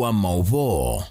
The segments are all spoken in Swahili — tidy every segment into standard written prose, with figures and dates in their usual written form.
wa maovo.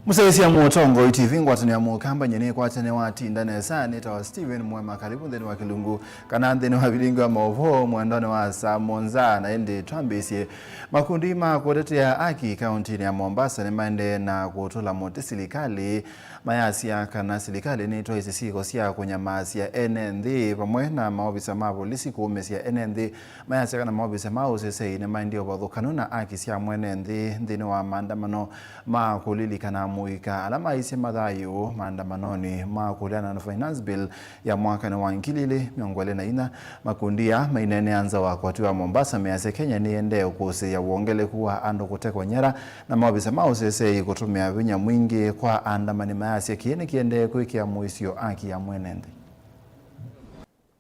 Musawisi ya muotongo TV ngwatani ya mukamba nyene kwatane wati ndane sana tawa Steven Mwema karibu ndeni wa Kilungu kana ndeni wa bilingo ya maovo mwandane wa Samonza na ende twambesye makundi makutetea haki kaunti ya Mombasa ne mande na kutola mote serikali mayasia kana serikali ni toa isisi kosia kunyamasi ya NND pamwe na maofisa ma polisi kuumesi ya NND mayasia kana maofisa ma usese ne mande obadho kanuna haki sia NND ndini wa maandamano makulili kana muika alama isi madhayo maandamanoni makuliana na finance bill ya mwaka na wankilile miongole na ina makundia mainene anza wakwatiwa Mombasa mease Kenya niende ukusi ya uongele kuwa ando kutekwa nyara na maofisa mausese kutumia vinya mwingi kwa andamani mayase kiende kuikia muisio haki ya mwenende.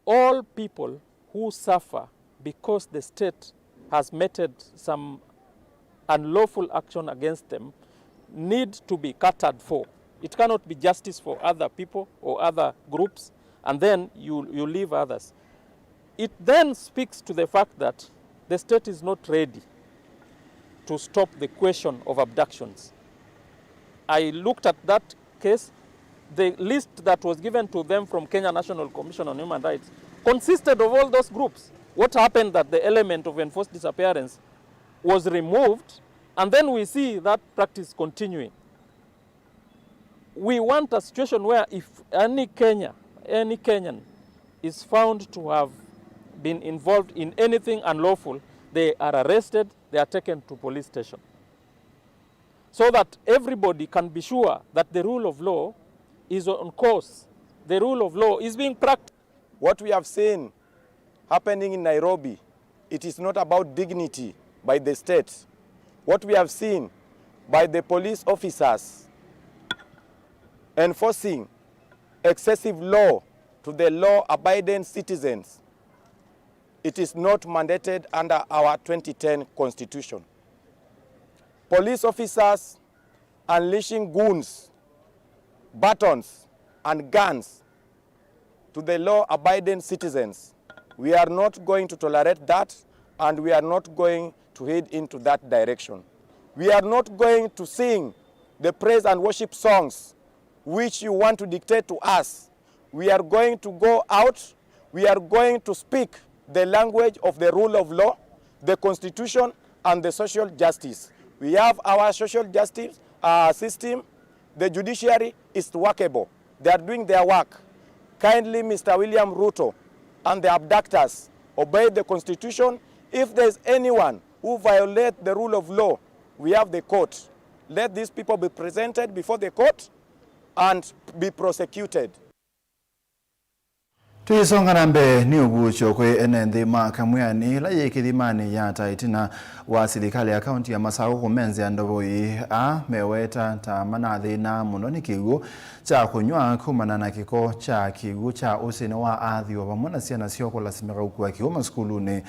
All people who suffer because the state has meted some unlawful action against them need to be catered for. It cannot be justice for other people or other groups and then you leave others. It then speaks to the fact that the state is not ready to stop the question of abductions. I looked at that case. The list that was given to them from Kenya National Commission on Human Rights consisted of all those groups. What happened that the element of enforced disappearance was removed, and then we see that practice continuing. We want a situation where if any Kenyan is found to have been involved in anything unlawful, they are arrested, they are taken to police station. So that everybody can be sure that the rule of law is on course. The rule of law is being practiced. What we have seen happening in Nairobi, it is not about dignity by the state. What we have seen by the police officers enforcing excessive law to the law-abiding citizens, it is not mandated under our 2010 Constitution. Police officers unleashing goons, batons, and guns to the law-abiding citizens. We are not going to tolerate that, and we are not going to head into that direction. We are not going to sing the praise and worship songs which you want to dictate to us. We are going to go out, we are going to speak the language of the rule of law, the Constitution, and the social justice. We have our social justice system. The judiciary is workable. They are doing their work. Kindly, Mr. William Ruto and the abductors obey the Constitution. If there is anyone who violates the rule of law, we have the court. Let these people be presented before the court and be prosecuted. Tuisonga nambe ni ugucho kwe NND makamuyani la yekidimani ya taitina wa serikali ya kaunti ya Masako kumenzi andoboi meweta tamanathi na munoni kigu cha kunywa kumana na kiko cha kigu cha usini wa athi wa pamona siana sioko la simeka ukua kiuma skuluni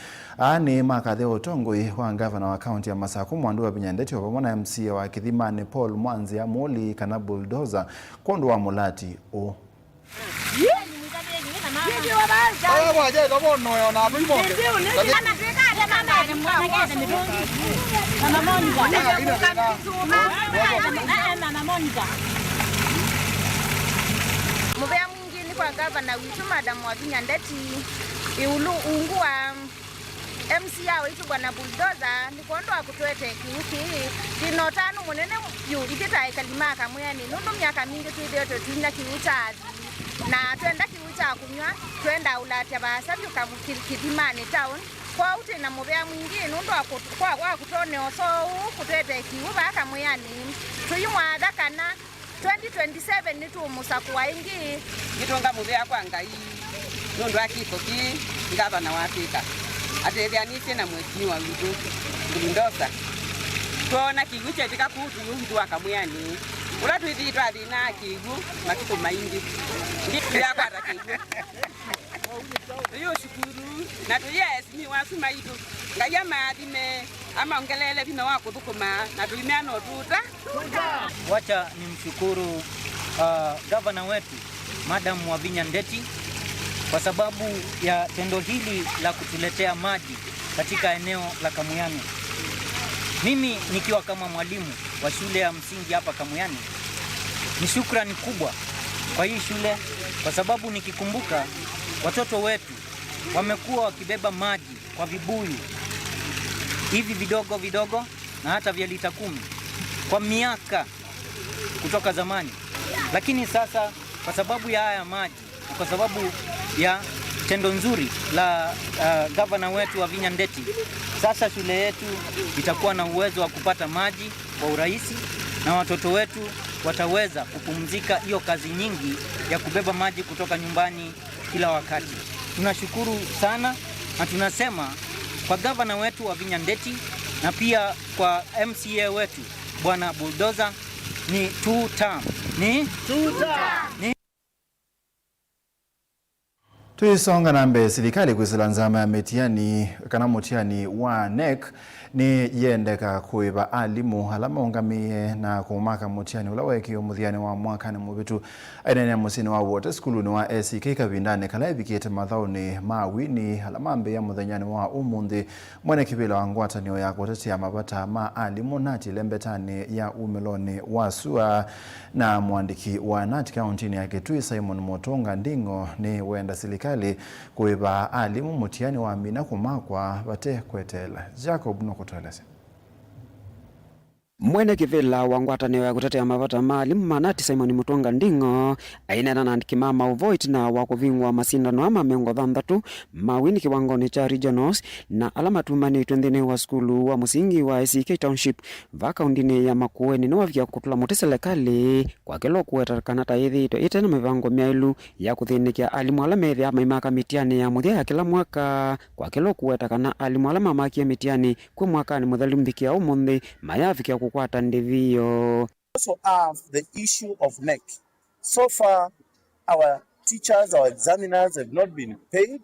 ni makathe utongoi wa gavana wa kaunti ya Masako mwandu wa Binyandeti wa pamona MC wa kidimani Paul Mwanzi ya Moli kana bulldozer kondo wa mulati o Mubea mwingine kwa gavana witu Madam wa Binyandeti iulu ungua MC yao itu bwana bulldozer ni kuondoa kutwete kiuki kinotanu munene yu ikita ikalimaka muyani nundu miaka mingi tuideo tuina kiutazi na twenda kiucha kunywa twenda ulatia basabi kidimani town kwa ute na mubea mwingine nundu kwa kutone oso kutwete kiuba kamuyani tuyumwa dakana 2027 nitu musakuwa ingi nitonga mubea kwa ngai nundu akikoki gavana wa Afrika atethanitie na mwekini wa witu bulldozer tuona kigu chetika kutu yuhitu akamuyani ula tuithi twathi na kigu matuko maingi ndi yakwata kigu yo shukuru na tuyes mi wasuma itu ngaya maadime ama ongelele vime wako thukuma na tuimeano tuta wacha nimshukuru gavana wetu Madam wa Binyandeti kwa sababu ya tendo hili la kutuletea maji katika eneo la Kamuyani. Mimi nikiwa kama mwalimu wa shule ya msingi hapa Kamuyani, ni shukrani kubwa kwa hii shule, kwa sababu nikikumbuka watoto wetu wamekuwa wakibeba maji kwa vibuyu hivi vidogo vidogo na hata vya lita 10 kwa miaka kutoka zamani. Lakini sasa kwa sababu ya haya maji, kwa sababu ya tendo nzuri la gavana wetu Wavinya Ndeti, sasa shule yetu itakuwa na uwezo wa kupata maji kwa urahisi na watoto wetu wataweza kupumzika hiyo kazi nyingi ya kubeba maji kutoka nyumbani kila wakati. Tunashukuru sana na tunasema kwa gavana wetu Wavinya Ndeti na pia kwa MCA wetu Bwana Bulldozer ni 2 term. Ni 2 term. Tuisonga na mbele, serikali kwisila nzama ya mitihani kana mutihani wa NEC ni yendeka kuiba alimu alama ungamie na kumaka mutihani ula wekio muthiani wa mwaka ni mubitu aina ya musini wa wote skuluni wa ACK Kavindani kala ibikite mathauni mawini alama mbe ya muthanyani wa umundi mwene kibila wa ngwatanio ya kutetea mabata ma alimu nati lembetani ya umiloni wa SUA na mwandiki wa Nati County ya Kitui Simon Motonga Ndingo ni wenda serikali kuiba alimu mutihani wa mina kumakwa bate kwetela. Jacob Nokutueleza. Mwene kivila wa ngwatanio ya kutetea mabata ma alimu Manati Simon Motonga Ndingo ainena na ndikimama uvoit na wakuvingwa masindano ama miongo 6 mawini kiwangoni cha regionals na alama tumani twendene wa skulu wa musingi wa ACK Township vaka undine ya Makueni na wavya kutula mote serikali kwa kilo kuweta kanata ithito itena mivango miailu ya kuthinikia alimu alamethi ama imaka mitiani ya muthia ya kila mwaka kwa kilo kuweta kana alimu alama makia mitiani kwa mwaka ni muthalimbikia umundi mayafikia kukwata ndivyo. Also have the issue of NEC. So far, our teachers, our examiners have not been paid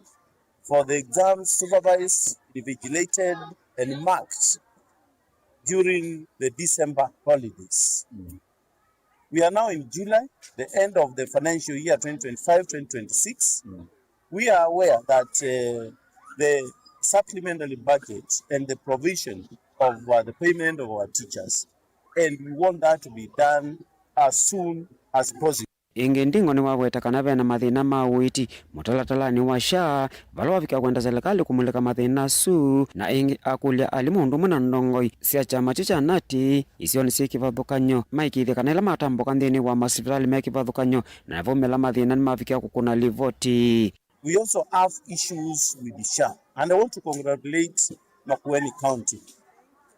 for the exams supervised, invigilated, and marked during the December holidays. We are now in July, the end of the financial year 2025-2026. We are aware that the supplementary budget and the provision of the payment of our teachers, and we want that to be done as soon as possible. Inge Ndingo ni waweta kanave na mathina mawiti mutalatalani wa SHA valawafika kwenda serikali kumulika mathina su na ingi akulia alimu ndumu na ndongoi sia chama chicha Nati isioni si kivathukanyo maikithi kanela matamboka nthini wa masipitali me kivathukanyo na vumela mathina ni mafikia kukuna livoti. We also have issues with the SHA, and I want to congratulate Makueni County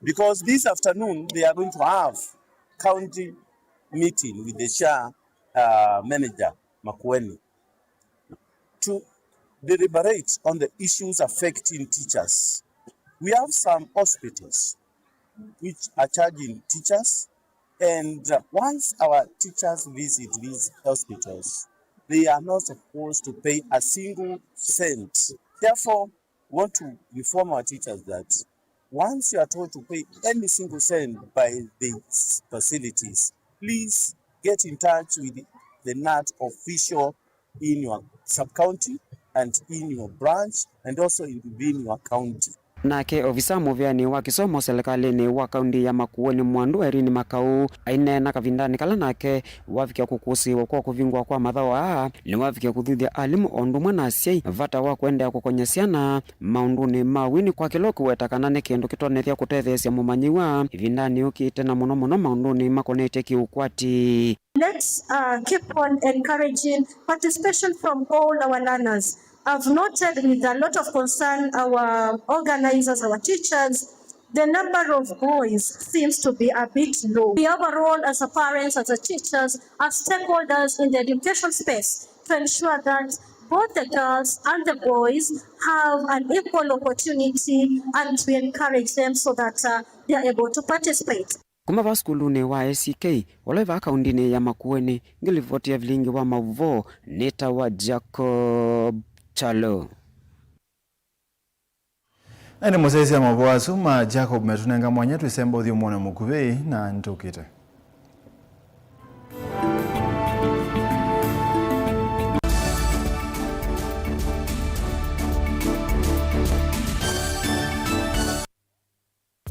because this afternoon they are going to have county meeting with the SHA manager Makueni to deliberate on the issues affecting teachers. We have some hospitals which are charging teachers, and once our teachers visit these hospitals, they are not supposed to pay a single cent. Therefore, we want to inform our teachers that once you are told to pay any single cent by these facilities, please get in touch with the NAT official in your sub-county and in your branch and also in your county. Nake ofisa muvyani wa kisomo serikalini wa kaunti ya Makueni Mwandu Erini Makau ainena Kavindani kala nake wafikia kukusiwa kwa kuvingwa kwa mathawa ni wafikia kuthuthia alimu ondumwe na asyai vata wa kwendea kukonyesiana maunduni mawini kwa kilo kuwetakana ni kindu kitonethia kutetheesya mumanyiwa ivindani ukite na muno maunduni makonete kiukwati. Let's keep on encouraging participation from all our learners. I've noted with a lot of concern our organizers, our teachers, the number of boys seems to be a bit low. We have a role as a parents, as a teachers, as stakeholders in the education space to ensure that both the girls and the boys have an equal opportunity and to encourage them so that they are able to participate. Kuma vaskulune wa ACK wale vaka undine ya Makueni ngilivotia vilingi wa mavuvo neta wa Jacob Chalo. Nani muzezi ya mavuwa suma Jacob metunenga mwanyetu isembo dhiyo mwone mukuvei na nitokite.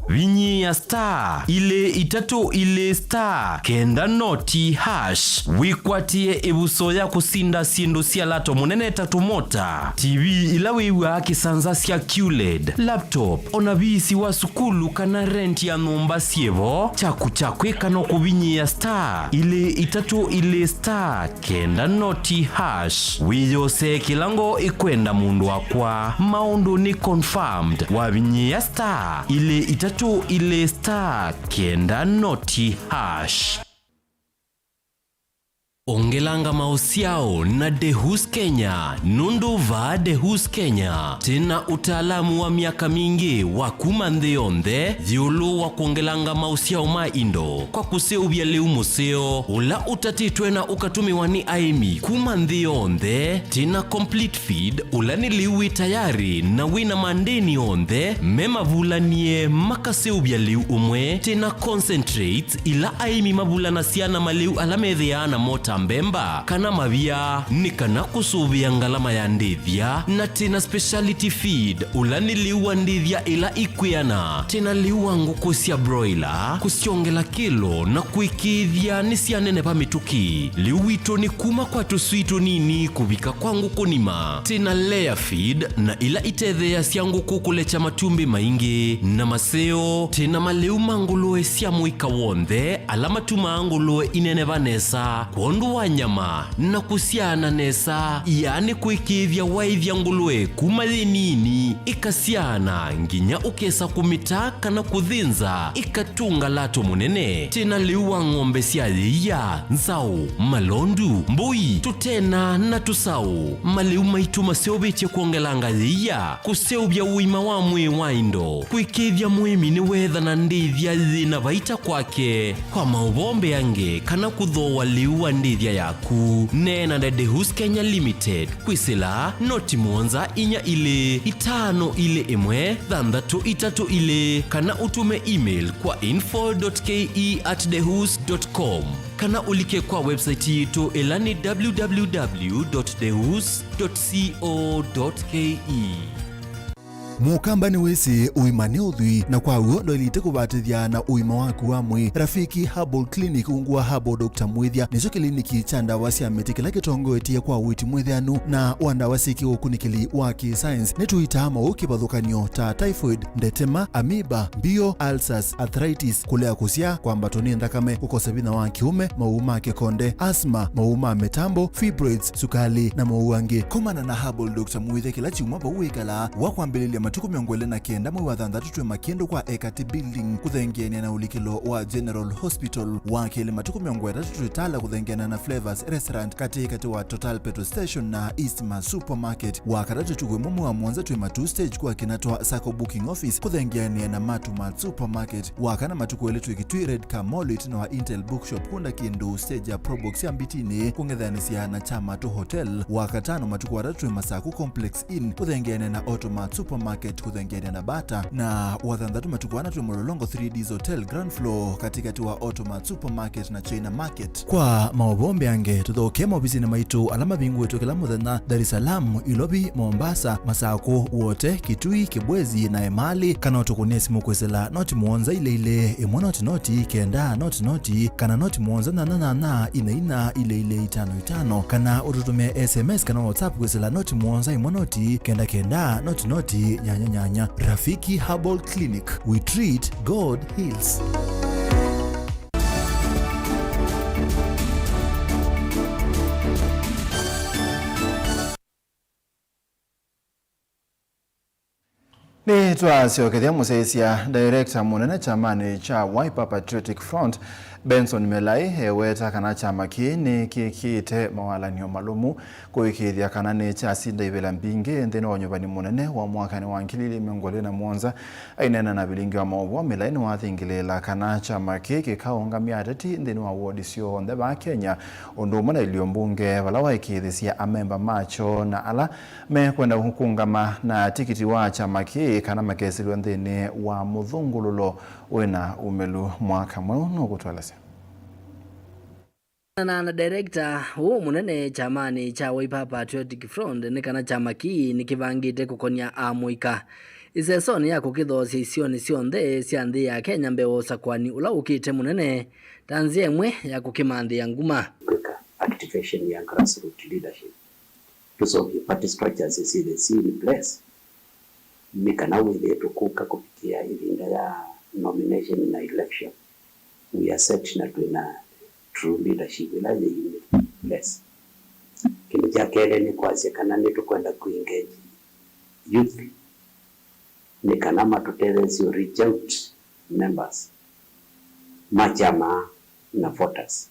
vinyi ya star ile itatu ile star kenda noti hash wikwatie ebuso ya kusinda sindu sia lato munene tatu mota TV ilawiwa kisanza sia QLED laptop onabisi wa sukulu kana rent ya nomba sievo chaku kano kubinyi ya star ile itatu ile star kenda noti hash wiyose kilango ikwenda mundu wakwa maundu ni confirmed wabinyi ya star ile itatu ile star kenda noti hash. Ongelanga mausiao na Dehus Kenya, nundu va Dehus Kenya. Tena utaalamu wa miaka mingi wa kumandheonde, dhiulu wa kuongelanga mausiao maindo. Kwa kuseubia leu museo, ula utatitwe na ukatumiwa ni aimi. Kumandheonde, tena complete feed, ula ni liwi tayari na wina mandeni onde, mema vula nie makaseubia leu umwe, tena concentrate ila aimi mavula na siana maleu alamedheana mota mbemba kana mavia ni kana kusuvia ngalama ya ndithia na tena speciality feed ulani liwa ndithia ila ikwiana tena liwa nguku sia broiler kusiongela kilo na kuikithia ni sia nene pa mituki liwito ni kuma kwa tusuito nini kubika kwa nguku nima tena layer feed na ila itethea sia nguku kulecha matumbi maingi na maseo tena maleu mangulue sia muika wonde alama tumangulue inene vanesa kondo wanyama na kusiana nesa yani kuikithia waithia ngulue kumali nini ikasiana nginya ukesa kumitaka na kuthinza ikatunga lato munene tena liwa ngombe siadhiya nzau malondu mbui tutena na tusau maliu maituma seobeche kuongelanga dhiya kuseubia uima wa mwe waindo kuikithia muimi ni wetha na ndithia dhina vaita kwake kwa maubombe yange kana kuthoa liwa ndithia yaku nena na Dehus Kenya Limited kwisila noti mwonza inya ile itano ile imwe thandatu itatu ile kana utume email kwa info.ke@dehus.com kana ulike kwa website yetu elani www.dehus.co.ke. Mukamba ni wese uimane udhui na kwa uondo ilite kubatithia na uima waku wa mwi Rafiki Herbal Clinic ungua Herbal Dr. Mwithia nicho kliniki cha ndawa cia miti kila kitongo etia kwa witi mwithianu na wandawa siki ukunikili wa science netuitama ukibadhukanio ta typhoid, ndetema, amoeba, bio, ulcers, arthritis, kulea kusia kwa mbatoni ndakame, kukosa bina wa kiume, mauma kekonde, asma, mauma metambo, fibroids, sukali na mauange. Komana na Herbal Dr. Mwithia kila chumaba uikala wakwambililia matuku miongole na kenda mwe wathandatu twe makendo kwa Ekati Building kuthengiania na ulikilo wa General Hospital wakele matuku miongole tutala kuthengiana na Flavors Restaurant katikati wa Total Petrol Station na Eastman Supermarket wakarato tugwe mumu wa mwanza twe matu stage kwa kinatwa Sako Booking Office kuthengiania na Matumal Supermarket wakana matuku ele twe kitui Red Car Mall na wa Intel Bookshop kunda kindu stage ya Probox ya mbitini kungedhanisia na Chamatu Hotel wakatano matuku waratu twe Masaku Complex Inn kuthengiania na Automat Supermarket kuthengiania na Bata na wathandatu matukuana twe Mololongo 3Ds Hotel Grand Floor katikati wa Automat Supermarket na China Market. Kwa maobombe ange tuthoke mobisi na maitu alama bingu wetu kila muthenya Dar es Salaam, Ilobi, Mombasa, Masako wote, Kitui, Kibwezi na Emali kana utukunia simu kwesela noti muonza ile imwe noti kenda noti kana noti muonza na ina ile 55 kana ututumia SMS kana WhatsApp kwesela noti muonza imwe noti kenda noti nyanya. Rafiki Herbal Clinic, we treat, God heals. Ni twasiokethia museisia director munene chamani cha Wiper Patriotic Front Benson Melai weta kana chama kini kikite mawalanio malumu kuikithia kana ni cha sinda ivela mbingi nthini wa nyumbani munene wa mwaka ni wa nkilili miongole na mwonza ainena na bilingi wa maovu Melai ni wathingilela kana chama kiki kaungamia ateti nthini wa ward sio onthe ba Kenya undu mwana ilio mbunge vala waikithisia amemba macho na ala mekwenda hukungama na tikiti wa chama kiki kana makesiliwa nthini wa muthungululo wina umelu mwaka mweu nukutwalase na director huu munene chamani cha Wiper Patriotic Front ni kana chama kii ni kivangite kukonia amuika isesoni ya kukithosia isioni sionthe cia nthi ya Kenya mbeo sakwani ula ukite munene tanzia emwe ya kukimanthi ya nguma activation ya grassroots leadership so the party structures is in place mikana withe tukuka kupitia ilinda ya nomination na election we are set na tuna true leadership ila in place kile cha kile ni kwazi kana ni tukwenda kuengage youth ni kana matutelezi reach out members machama na voters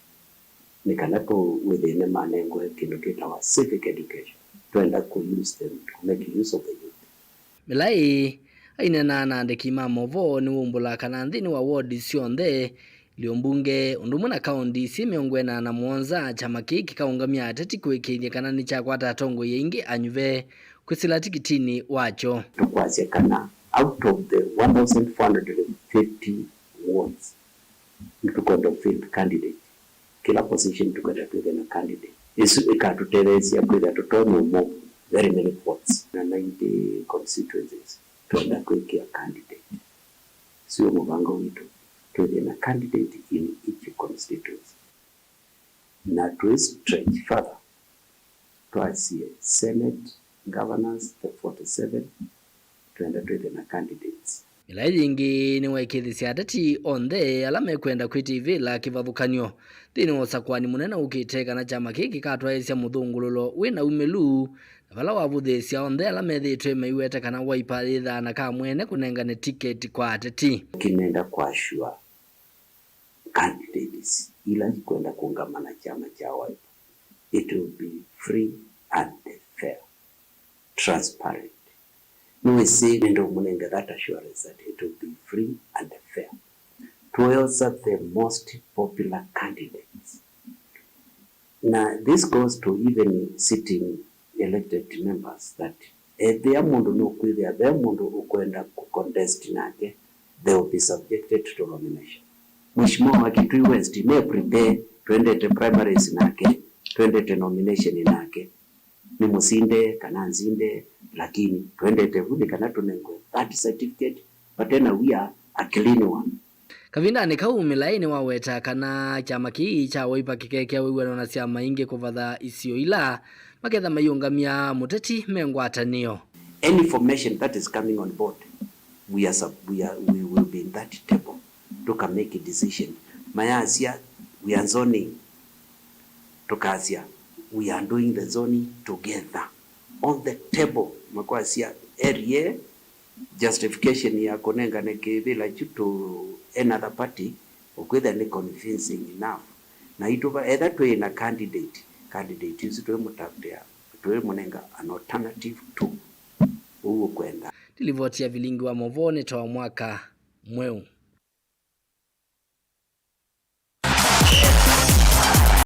ni kana tu within manengo kindu kita civic education tuenda ku use them to make use of the youth milai aina na andiki mamovo ni umbula kana nthini wa ward cionthe liombunge undumu na kaundi si miongwena na muonza chama kiki kaungamia ateti kuikiria kana ni cha kwata tongo yengi anyuve kusila tikitini wacho tukwaze kana out of the 1450 wards tukwenda field candidate kila position tukwenda na candidate isu ikatutelezia kwenda tutono mo very many votes na 90 constituencies tuenda kuikia candidate sio mbango wetu tuende na candidate in each constituency na to stretch further twice senate governors the 47 tuenda na candidates milai ingi ni waikithisia ateti onthe ala mekwenda kwi TV la kivathukanio thini wa sakwani munene ukiteka na chama kiki katwaisya muthungululo wina umelu na vala wavuthisia onthe ala methitwe maiwete kana Wiper ithana ka mwene kunengane ticket kwa ateti kinenda kwa sure candidates ila kwenda kuungamana chama cha Wiper it will be free and fair transparent no we say ndo munenge that assurance that it will be free and fair to also the most popular candidates. Now this goes to even sitting elected members that their mundu no kwithia their mundu ukwenda ku contest nake they will be subjected to nomination. Mheshimiwa wa Kitui West may prepare twendete primaries nake twendete nomination nake ni musinde kana nzinde lakini twendete vudi kana tunengwe that certificate but then we are a clean one. Kavinda ni kaumilaini waweta kana chama kii cha Wiper kikekea wiwano na siama ingi kuvatha isio ila maketha mayungamia muteti mengwatanio. Any information that is coming on board we will be in that table to make a decision. Mayasia we are zoning Tokasia we are doing the zoning together on the table makwasia area justification ya konenga nekevela to another party ukwetha ni convincing enough na ituva either to ina candidate isi tuwe mutafutia tuwe munenga an alternative to uwu kwenda tilivotia vilingi wa movone toa mwaka mweu.